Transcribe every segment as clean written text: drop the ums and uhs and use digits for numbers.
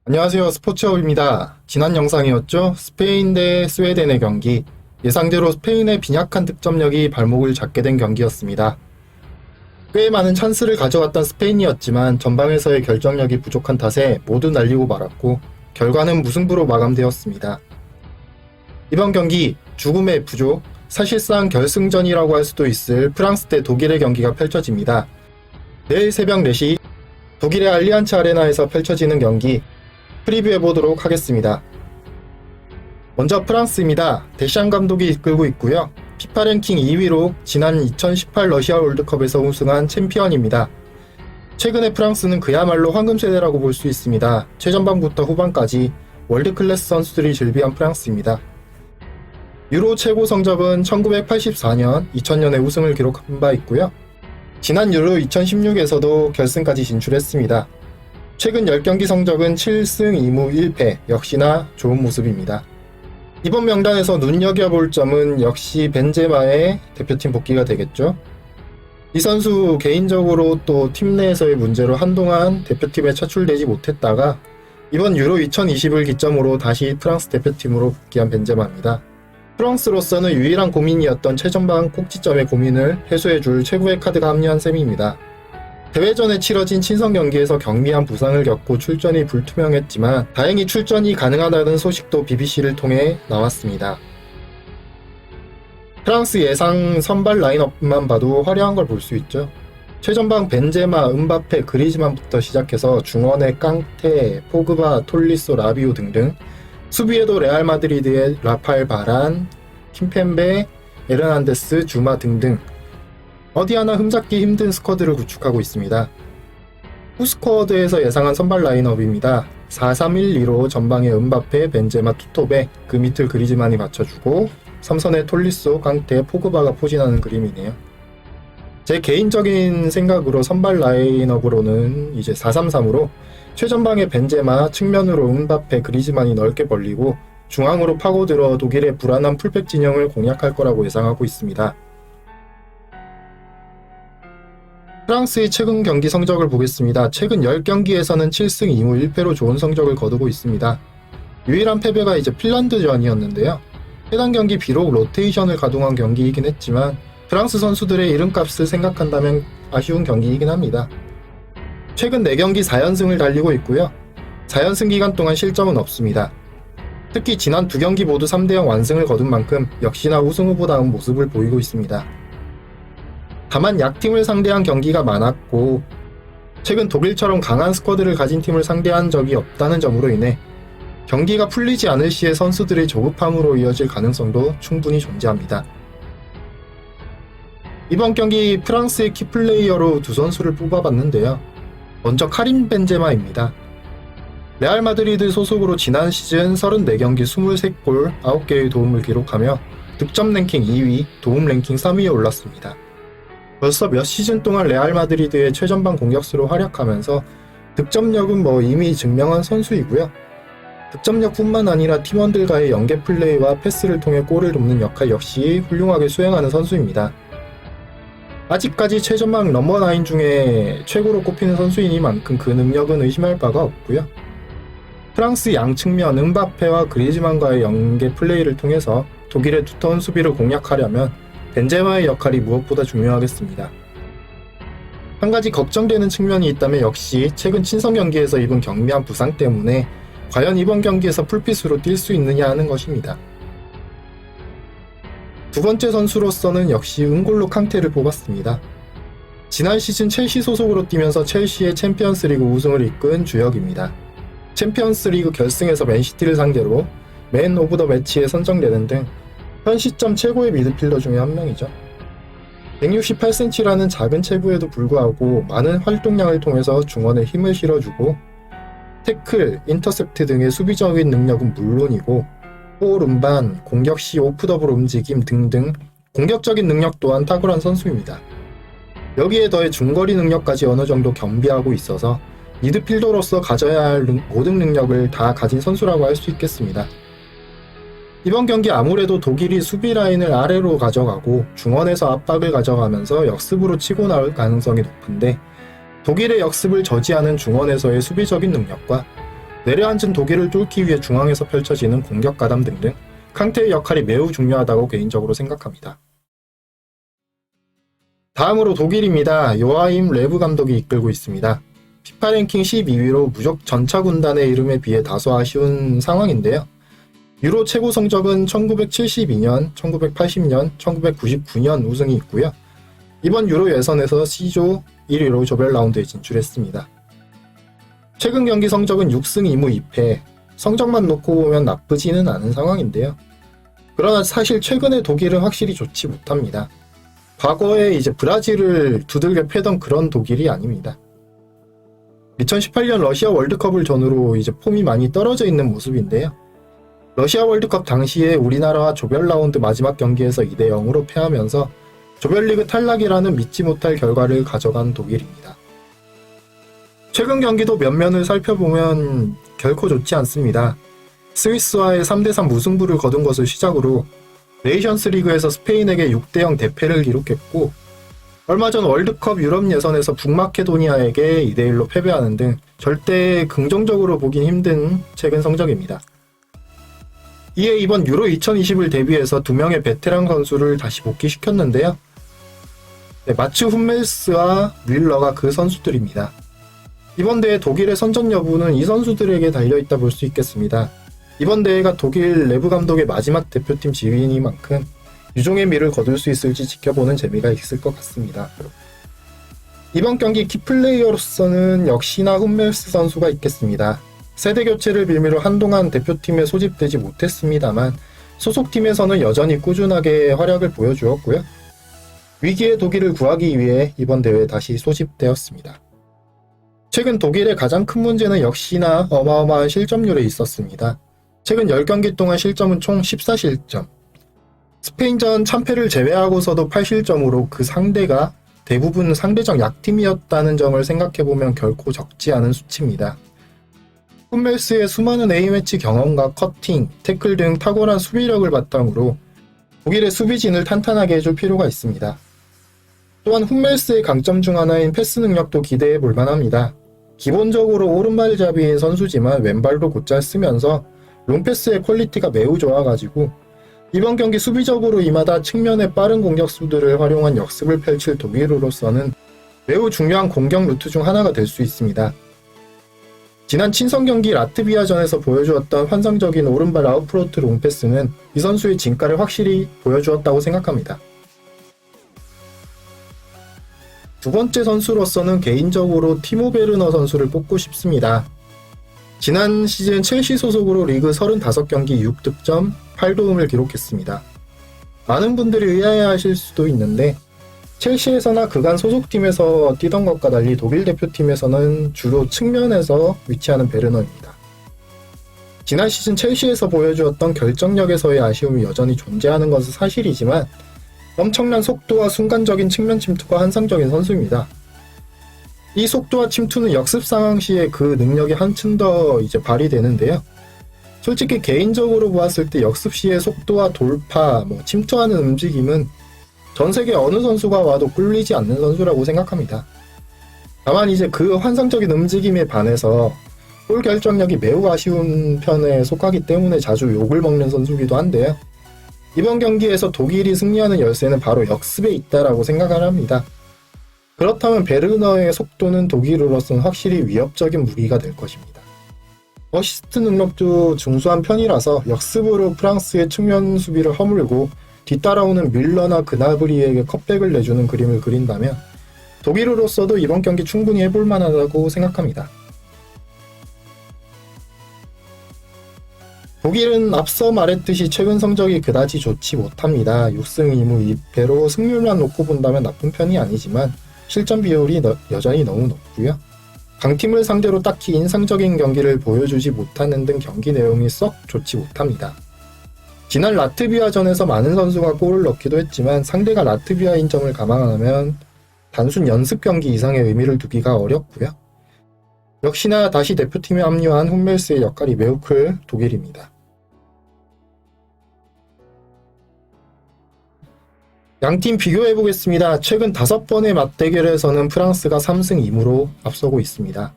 안녕하세요. 스포츠업입니다. 지난 영상이었죠? 스페인 대 스웨덴의 경기. 예상대로 스페인의 빈약한 득점력이 발목을 잡게 된 경기였습니다. 꽤 많은 찬스를 가져갔던 스페인이었지만 전방에서의 결정력이 부족한 탓에 모두 날리고 말았고 결과는 무승부로 마감되었습니다. 이번 경기 죽음의 F조, 사실상 결승전이라고 할 수도 있을 프랑스 대 독일의 경기가 펼쳐집니다. 내일 새벽 4시 독일의 알리안츠 아레나에서 펼쳐지는 경기 프리뷰해보도록 하겠습니다. 먼저 프랑스입니다. 데샹 감독이 이끌고 있고요. 피파 랭킹 2위로 지난 2018 러시아 월드컵에서 우승한 챔피언입니다. 최근의 프랑스는 그야말로 황금세대라고 볼 수 있습니다. 최전방부터 후반까지 월드클래스 선수들이 즐비한 프랑스입니다. 유로 최고 성적은 1984년, 2000년에 우승을 기록한 바 있고요. 지난 유로 2016에서도 결승까지 진출했습니다. 최근 10경기 성적은 7승 2무 1패, 역시나 좋은 모습입니다. 이번 명단에서 눈여겨볼 점은 역시 벤제마의 대표팀 복귀가 되겠죠. 이 선수 개인적으로 또 팀 내에서의 문제로 한동안 대표팀에 차출되지 못했다가 이번 유로 2020을 기점으로 다시 프랑스 대표팀으로 복귀한 벤제마입니다. 프랑스로서는 유일한 고민이었던 최전방 꼭지점의 고민을 해소해줄 최고의 카드가 합류한 셈입니다. 대회 전에 치러진 친선 경기에서 경미한 부상을 겪고 출전이 불투명했지만 다행히 출전이 가능하다는 소식도 BBC를 통해 나왔습니다. 프랑스 예상 선발 라인업만 봐도 화려한 걸 볼 수 있죠. 최전방 벤제마, 음바페, 그리즈만부터 시작해서 중원의 깡테, 포그바, 톨리소, 라비오 등등, 수비에도 레알 마드리드의 라팔 바란, 킴펜베, 에르난데스, 주마 등등 어디 하나 흠잡기 힘든 스쿼드를 구축하고 있습니다. 후스쿼드에서 예상한 선발 라인업입니다. 4-3-1-2로 전방에 음바페, 벤제마, 투톱에 그 밑을 그리즈만이 받쳐주고 삼선에 톨리소, 깡테, 포그바가 포진하는 그림이네요. 제 개인적인 생각으로 선발 라인업으로는 이제 4-3-3으로 최전방에 벤제마, 측면으로 음바페, 그리즈만이 넓게 벌리고 중앙으로 파고들어 독일의 불안한 풀백 진영을 공략할 거라고 예상하고 있습니다. 프랑스의 최근 경기 성적을 보겠습니다. 최근 10경기에서는 7승 2무 1패로 좋은 성적을 거두고 있습니다. 유일한 패배가 이제 핀란드전이었는데요. 해당 경기 비록 로테이션을 가동한 경기이긴 했지만 프랑스 선수들의 이름값을 생각한다면 아쉬운 경기이긴 합니다. 최근 4경기 4연승을 달리고 있고요. 4연승 기간 동안 실점은 없습니다. 특히 지난 2경기 모두 3대0 완승을 거둔 만큼 역시나 우승 후보다운 모습을 보이고 있습니다. 다만 약팀을 상대한 경기가 많았고 최근 독일처럼 강한 스쿼드를 가진 팀을 상대한 적이 없다는 점으로 인해 경기가 풀리지 않을 시에 선수들의 조급함으로 이어질 가능성도 충분히 존재합니다. 이번 경기 프랑스의 키플레이어로 두 선수를 뽑아봤는데요. 먼저 카림 벤제마입니다. 레알 마드리드 소속으로 지난 시즌 34경기 23골 9개의 도움을 기록하며 득점 랭킹 2위, 도움 랭킹 3위에 올랐습니다. 벌써 몇 시즌 동안 레알 마드리드의 최전방 공격수로 활약하면서 득점력은 이미 증명한 선수이고요. 득점력뿐만 아니라 팀원들과의 연계 플레이와 패스를 통해 골을 돕는 역할 역시 훌륭하게 수행하는 선수입니다. 아직까지 최전방 넘버9 중에 최고로 꼽히는 선수이니만큼 그 능력은 의심할 바가 없고요. 프랑스 양측면 음바페와 그리즈만과의 연계 플레이를 통해서 독일의 두터운 수비를 공략하려면 벤제마의 역할이 무엇보다 중요하겠습니다. 한 가지 걱정되는 측면이 있다면 역시 최근 친선 경기에서 입은 경미한 부상 때문에 과연 이번 경기에서 풀핏으로 뛸 수 있느냐 하는 것입니다. 두 번째 선수로서는 역시 은골로 캉테를 뽑았습니다. 지난 시즌 첼시 소속으로 뛰면서 첼시의 챔피언스리그 우승을 이끈 주역입니다. 챔피언스리그 결승에서 맨시티를 상대로 맨 오브 더 매치에 선정되는 등 현 시점 최고의 미드필더 중에 한 명이죠. 168cm라는 작은 체구에도 불구하고 많은 활동량을 통해서 중원에 힘을 실어주고 태클, 인터셉트 등의 수비적인 능력은 물론이고 볼 운반, 공격 시 오프 더블 움직임 등등 공격적인 능력 또한 탁월한 선수입니다. 여기에 더해 중거리 능력까지 어느 정도 겸비하고 있어서 미드필더로서 가져야 할 모든 능력을 다 가진 선수라고 할 수 있겠습니다. 이번 경기 아무래도 독일이 수비 라인을 아래로 가져가고 중원에서 압박을 가져가면서 역습으로 치고 나올 가능성이 높은데 독일의 역습을 저지하는 중원에서의 수비적인 능력과 내려앉은 독일을 뚫기 위해 중앙에서 펼쳐지는 공격 가담 등등 캉테의 역할이 매우 중요하다고 개인적으로 생각합니다. 다음으로 독일입니다. 요아임 레브 감독이 이끌고 있습니다. 피파 랭킹 12위로 무적 전차 군단의 이름에 비해 다소 아쉬운 상황인데요. 유로 최고 성적은 1972년, 1980년, 1999년 우승이 있고요. 이번 유로 예선에서 C조 1위로 조별 라운드에 진출했습니다. 최근 경기 성적은 6승 2무 2패, 성적만 놓고 보면 나쁘지는 않은 상황인데요. 그러나 사실 최근에 독일은 확실히 좋지 못합니다. 과거에 이제 브라질을 두들겨 패던 그런 독일이 아닙니다. 2018년 러시아 월드컵을 전후로 이제 폼이 많이 떨어져 있는 모습인데요. 러시아 월드컵 당시에 우리나라와 조별 라운드 마지막 경기에서 2대 0으로 패하면서 조별리그 탈락이라는 믿지 못할 결과를 가져간 독일입니다. 최근 경기도 면면을 살펴보면 결코 좋지 않습니다. 스위스와의 3대3 무승부를 거둔 것을 시작으로 네이션스 리그에서 스페인에게 6대0 대패를 기록했고 얼마 전 월드컵 유럽 예선에서 북마케도니아에게 2대1로 패배하는 등 절대 긍정적으로 보긴 힘든 최근 성적입니다. 이에 이번 유로 2020을 대비해서 2명의 베테랑 선수를 다시 복귀시켰는데요. 마츠 훈멜스와 뮬러가 그 선수들입니다. 이번 대회 독일의 선전 여부는 이 선수들에게 달려있다 볼 수 있겠습니다. 이번 대회가 독일 레브 감독의 마지막 대표팀 지휘이니만큼 유종의 미를 거둘 수 있을지 지켜보는 재미가 있을 것 같습니다. 이번 경기 키플레이어로서는 역시나 훈멜스 선수가 있겠습니다. 세대 교체를 빌미로 한동안 대표팀에 소집되지 못했습니다만 소속팀에서는 여전히 꾸준하게 활약을 보여주었고요. 위기의 독일을 구하기 위해 이번 대회에 다시 소집되었습니다. 최근 독일의 가장 큰 문제는 역시나 어마어마한 실점률에 있었습니다. 최근 10경기 동안 실점은 총 14실점. 스페인전 참패를 제외하고서도 8실점으로 그 상대가 대부분 상대적 약팀이었다는 점을 생각해보면 결코 적지 않은 수치입니다. 훈멜스의 수많은 A매치 경험과 커팅, 태클 등 탁월한 수비력을 바탕으로 독일의 수비진을 탄탄하게 해줄 필요가 있습니다. 또한 훈멜스의 강점 중 하나인 패스 능력도 기대해 볼 만합니다. 기본적으로 오른발잡이인 선수지만 왼발도 곧잘 쓰면서 롱패스의 퀄리티가 매우 좋아가지고 이번 경기 수비적으로 이마다 측면의 빠른 공격수들을 활용한 역습을 펼칠 독일으로서는 매우 중요한 공격 루트 중 하나가 될 수 있습니다. 지난 친선 경기 라트비아전에서 보여주었던 환상적인 오른발 아웃프로트 롱패스는 이 선수의 진가를 확실히 보여주었다고 생각합니다. 두 번째 선수로서는 개인적으로 티모 베르너 선수를 뽑고 싶습니다. 지난 시즌 첼시 소속으로 리그 35경기 6득점, 8도움을 기록했습니다. 많은 분들이 의아해하실 수도 있는데 첼시에서나 그간 소속팀에서 뛰던 것과 달리 독일 대표팀에서는 주로 측면에서 위치하는 베르너입니다. 지난 시즌 첼시에서 보여주었던 결정력에서의 아쉬움이 여전히 존재하는 것은 사실이지만 엄청난 속도와 순간적인 측면 침투가 환상적인 선수입니다. 이 속도와 침투는 역습 상황 시에 그 능력이 한층 더 발휘되는데요. 솔직히 개인적으로 보았을 때 역습 시의 속도와 돌파, 침투하는 움직임은 전 세계 어느 선수가 와도 꿀리지 않는 선수라고 생각합니다. 다만 그 환상적인 움직임에 반해서 골 결정력이 매우 아쉬운 편에 속하기 때문에 자주 욕을 먹는 선수이기도 한데요. 이번 경기에서 독일이 승리하는 열쇠는 바로 역습에 있다라고 생각을 합니다. 그렇다면 베르너의 속도는 독일으로서는 확실히 위협적인 무기가 될 것입니다. 어시스트 능력도 중수한 편이라서 역습으로 프랑스의 측면 수비를 허물고 뒤따라오는 밀러나 그나브리에게 컵백을 내주는 그림을 그린다면 독일으로서도 이번 경기 충분히 해볼 만하다고 생각합니다. 독일은 앞서 말했듯이 최근 성적이 그다지 좋지 못합니다. 6승 2무 2패로 승률만 놓고 본다면 나쁜 편이 아니지만 실점 비율이 여전히 너무 높고요. 강팀을 상대로 딱히 인상적인 경기를 보여주지 못하는 등 경기 내용이 썩 좋지 못합니다. 지난 라트비아전에서 많은 선수가 골을 넣기도 했지만 상대가 라트비아인 점을 감안하면 단순 연습 경기 이상의 의미를 두기가 어렵고요. 역시나 다시 대표팀에 합류한 훈멜스의 역할이 매우 클 독일입니다. 양팀 비교해보겠습니다. 최근 5번의 맞대결에서는 프랑스가 3승 2무로 앞서고 있습니다.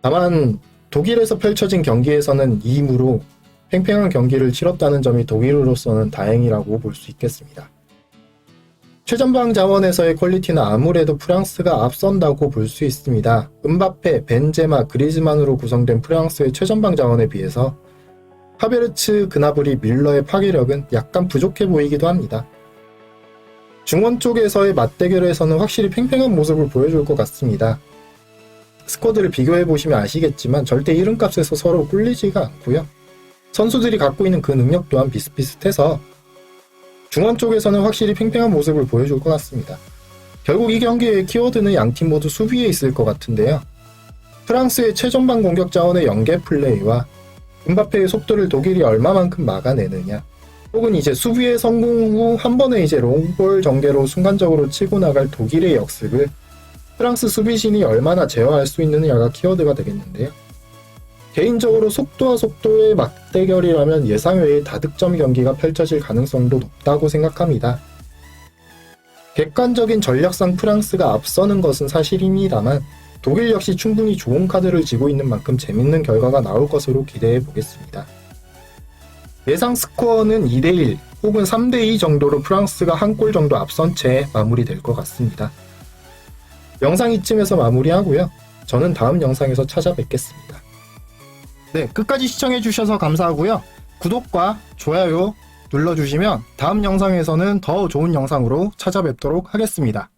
다만 독일에서 펼쳐진 경기에서는 2-2로 팽팽한 경기를 치렀다는 점이 독일으로서는 다행이라고 볼 수 있겠습니다. 최전방 자원에서의 퀄리티는 아무래도 프랑스가 앞선다고 볼 수 있습니다. 음바페, 벤제마, 그리즈만으로 구성된 프랑스의 최전방 자원에 비해서 하베르츠, 그나브리, 밀러의 파괴력은 약간 부족해 보이기도 합니다. 중원 쪽에서의 맞대결에서는 확실히 팽팽한 모습을 보여줄 것 같습니다. 스쿼드를 비교해보시면 아시겠지만 절대 이름값에서 서로 꿀리지가 않고요. 선수들이 갖고 있는 그 능력 또한 비슷비슷해서 중원 쪽에서는 확실히 팽팽한 모습을 보여줄 것 같습니다. 결국 이 경기의 키워드는 양팀 모두 수비에 있을 것 같은데요. 프랑스의 최전방 공격 자원의 연계 플레이와 음바페의 속도를 독일이 얼마만큼 막아내느냐, 혹은 이제 수비의 성공 후 한 번에 이제 롱볼 전개로 순간적으로 치고 나갈 독일의 역습을 프랑스 수비진이 얼마나 제어할 수 있느냐가 키워드가 되겠는데요. 개인적으로 속도와 속도의 맞대결이라면 예상 외의 다득점 경기가 펼쳐질 가능성도 높다고 생각합니다. 객관적인 전략상 프랑스가 앞서는 것은 사실입니다만 독일 역시 충분히 좋은 카드를 쥐고 있는 만큼 재밌는 결과가 나올 것으로 기대해 보겠습니다. 예상 스코어는 2대1 혹은 3대2 정도로 프랑스가 한 골 정도 앞선 채 마무리될 것 같습니다. 영상 이쯤에서 마무리하고요. 저는 다음 영상에서 찾아뵙겠습니다. 네, 끝까지 시청해주셔서 감사하고요. 구독과 좋아요 눌러주시면 다음 영상에서는 더 좋은 영상으로 찾아뵙도록 하겠습니다.